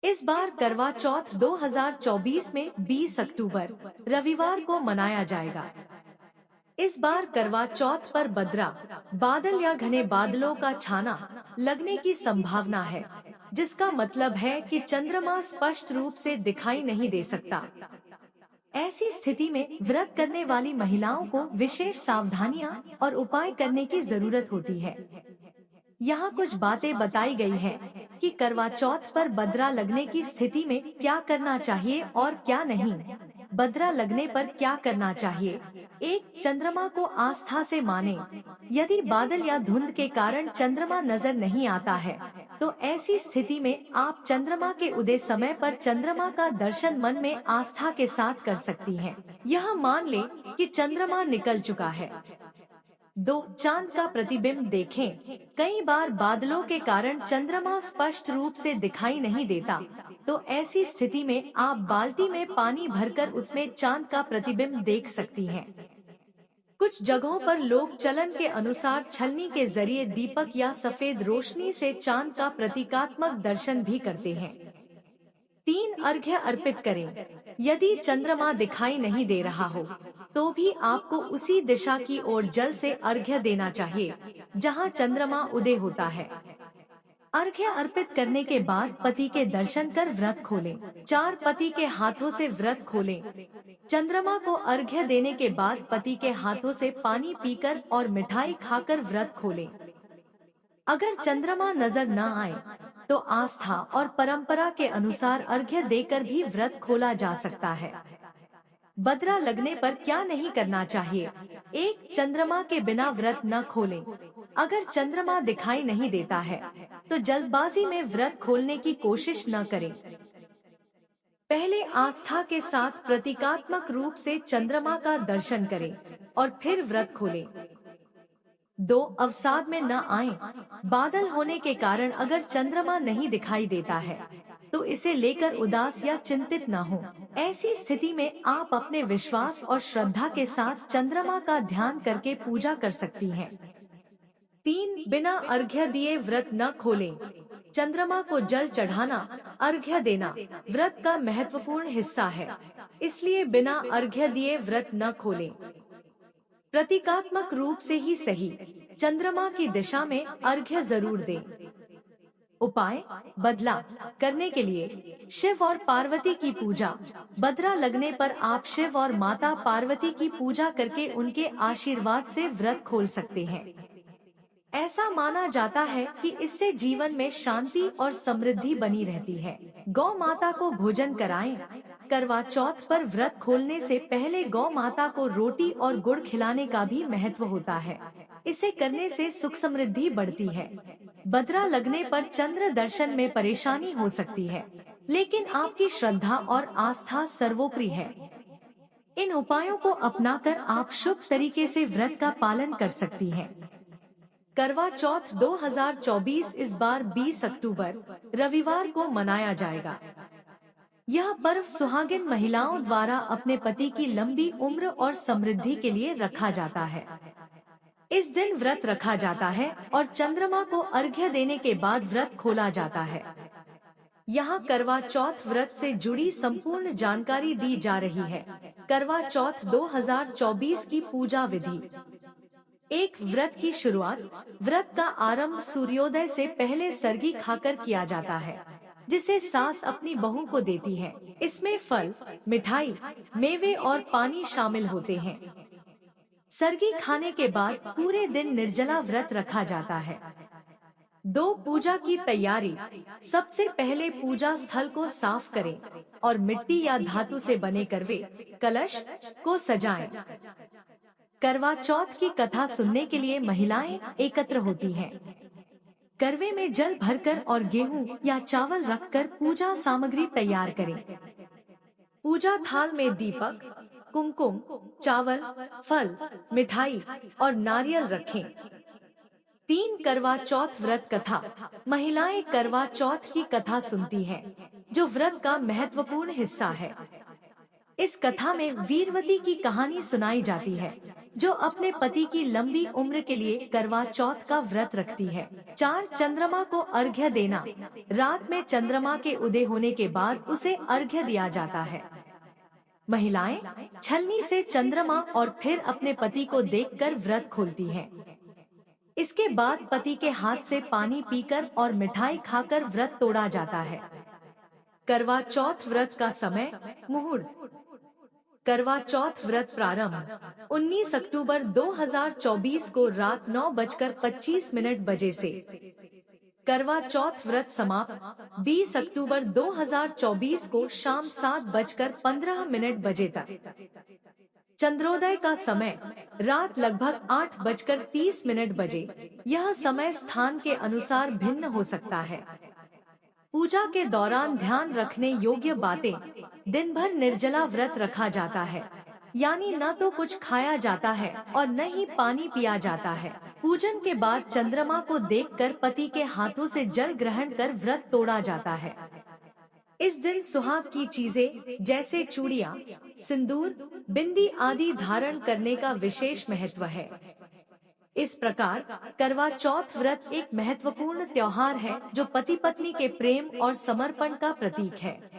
इस बार करवा चौथ 2024 में 20 अक्टूबर रविवार को मनाया जाएगा। इस बार करवा चौथ पर बदरा बादल या घने बादलों का छाना लगने की संभावना है, जिसका मतलब है कि चंद्रमा स्पष्ट रूप से दिखाई नहीं दे सकता। ऐसी स्थिति में व्रत करने वाली महिलाओं को विशेष सावधानियां और उपाय करने की जरूरत होती है। यहाँ कुछ बातें बताई गई हैं कि करवा चौथ पर बदरा लगने की स्थिति में क्या करना चाहिए और क्या नहीं। बदरा लगने पर क्या करना चाहिए? 1. चंद्रमा को आस्था से माने। यदि बादल या धुंध के कारण चंद्रमा नजर नहीं आता है, तो ऐसी स्थिति में आप चंद्रमा के उदय समय पर चंद्रमा का दर्शन मन में आस्था के साथ कर सकती हैं। यह मान ले कि चंद्रमा निकल चुका है। 2. चांद का प्रतिबिंब देखें। कई बार बादलों के कारण चंद्रमा स्पष्ट रूप से दिखाई नहीं देता, तो ऐसी स्थिति में आप बाल्टी में पानी भरकर उसमें चांद का प्रतिबिंब देख सकती हैं। कुछ जगहों पर लोग चलन के अनुसार छलनी के जरिए दीपक या सफेद रोशनी से चांद का प्रतीकात्मक दर्शन भी करते हैं। 3. अर्घ्य अर्पित करें। यदि चंद्रमा दिखाई नहीं दे रहा हो, तो भी आपको उसी दिशा की ओर जल से अर्घ्य देना चाहिए जहां चंद्रमा उदय होता है। अर्घ्य अर्पित करने के बाद पति के दर्शन कर व्रत खोलें। 4. पति के हाथों से व्रत खोलें। चंद्रमा को अर्घ्य देने के बाद पति के हाथों से पानी पीकर और मिठाई खाकर व्रत खोलें। अगर चंद्रमा नजर न आए, तो आस्था और परंपरा के अनुसार अर्घ्य देकर भी व्रत खोला जा सकता है। बदरा लगने पर क्या नहीं करना चाहिए? 1. चंद्रमा के बिना व्रत न खोलें। अगर चंद्रमा दिखाई नहीं देता है, तो जल्दबाजी में व्रत खोलने की कोशिश न करें। पहले आस्था के साथ प्रतीकात्मक रूप से चंद्रमा का दर्शन करें और फिर व्रत खोलें। 2. अवसाद में न आए। बादल होने के कारण अगर चंद्रमा नहीं दिखाई देता है, तो इसे लेकर उदास या चिंतित न हो। ऐसी स्थिति में आप अपने विश्वास और श्रद्धा के साथ चंद्रमा का ध्यान करके पूजा कर सकती हैं। 3. बिना अर्घ्य दिए व्रत न खोलें। चंद्रमा को जल चढ़ाना, अर्घ्य देना व्रत का महत्वपूर्ण हिस्सा है, इसलिए बिना अर्घ्य दिए व्रत न खोलें। प्रतीकात्मक रूप से ही सही, चंद्रमा की दिशा में अर्घ्य जरूर दें। उपाय बदला करने के लिए शिव और पार्वती की पूजा। बदरा लगने पर आप शिव और माता पार्वती की पूजा करके उनके आशीर्वाद से व्रत खोल सकते हैं। ऐसा माना जाता है कि इससे जीवन में शांति और समृद्धि बनी रहती है। गौ माता को भोजन कराएं। करवा चौथ पर व्रत खोलने से पहले गौ माता को रोटी और गुड़ खिलाने का भी महत्व होता है। इसे करने से सुख समृद्धि बढ़ती है। बदरा लगने पर चंद्र दर्शन में परेशानी हो सकती है, लेकिन आपकी श्रद्धा और आस्था सर्वोपरि है। इन उपायों को अपनाकर आप शुभ तरीके से व्रत का पालन कर सकती हैं। करवा चौथ 2024 इस बार 20 अक्टूबर रविवार को मनाया जाएगा। यह पर्व सुहागिन महिलाओं द्वारा अपने पति की लंबी उम्र और समृद्धि के लिए रखा जाता है। इस दिन व्रत रखा जाता है और चंद्रमा को अर्घ्य देने के बाद व्रत खोला जाता है। यहाँ करवा चौथ व्रत से जुड़ी संपूर्ण जानकारी दी जा रही है। करवा चौथ 2024 की पूजा विधि। 1. व्रत की शुरुआत। व्रत का आरंभ सूर्योदय से पहले सरगी खाकर किया जाता है, जिसे सास अपनी बहू को देती है। इसमें फल, मिठाई, मेवे और पानी शामिल होते हैं। सरगी खाने के बाद पूरे दिन निर्जला व्रत रखा जाता है। 2. पूजा की तैयारी। सबसे पहले पूजा स्थल को साफ करें और मिट्टी या धातु से बने करवे कलश को सजाएं। करवा चौथ की कथा सुनने के लिए महिलाएं एकत्र होती हैं। करवे में जल भरकर और गेहूं या चावल रखकर पूजा सामग्री तैयार करें। पूजा थाल में दीपक, कुमकुम, चावल, फल, मिठाई और नारियल रखें। 3. करवा चौथ व्रत कथा। महिलाएं करवा चौथ की कथा सुनती हैं, जो व्रत का महत्वपूर्ण हिस्सा है। इस कथा में वीरवती की कहानी सुनाई जाती है। जो अपने पति की लंबी उम्र के लिए करवा चौथ का व्रत रखती है। 4 चंद्रमा को अर्घ्य देना। रात में चंद्रमा के उदय होने के बाद उसे अर्घ्य दिया जाता है। महिलाएं छलनी से चंद्रमा और फिर अपने पति को देखकर व्रत खोलती हैं। इसके बाद पति के हाथ से पानी पीकर और मिठाई खाकर व्रत तोड़ा जाता है। करवा चौथ व्रत का समय, मुहूर्त। करवा चौथ व्रत प्रारंभ 19 अक्टूबर 2024 को रात 9:25 बजे से। करवा चौथ व्रत समाप्त 20 अक्टूबर 2024 को शाम 7:15 बजे तक। चंद्रोदय का समय रात लगभग 8:30 बजे। यह समय स्थान के अनुसार भिन्न हो सकता है। पूजा के दौरान ध्यान रखने योग्य बातें। दिन भर निर्जला व्रत रखा जाता है, यानी न तो कुछ खाया जाता है और न ही पानी पिया जाता है। पूजन के बाद चंद्रमा को देखकर पति के हाथों से जल ग्रहण कर व्रत तोड़ा जाता है। इस दिन सुहाग की चीजें जैसे चूड़ियाँ, सिंदूर, बिंदी आदि धारण करने का विशेष महत्व है। इस प्रकार करवा चौथ व्रत एक महत्वपूर्ण त्योहार है जो पति पत्नी के प्रेम और समर्पण का प्रतीक है।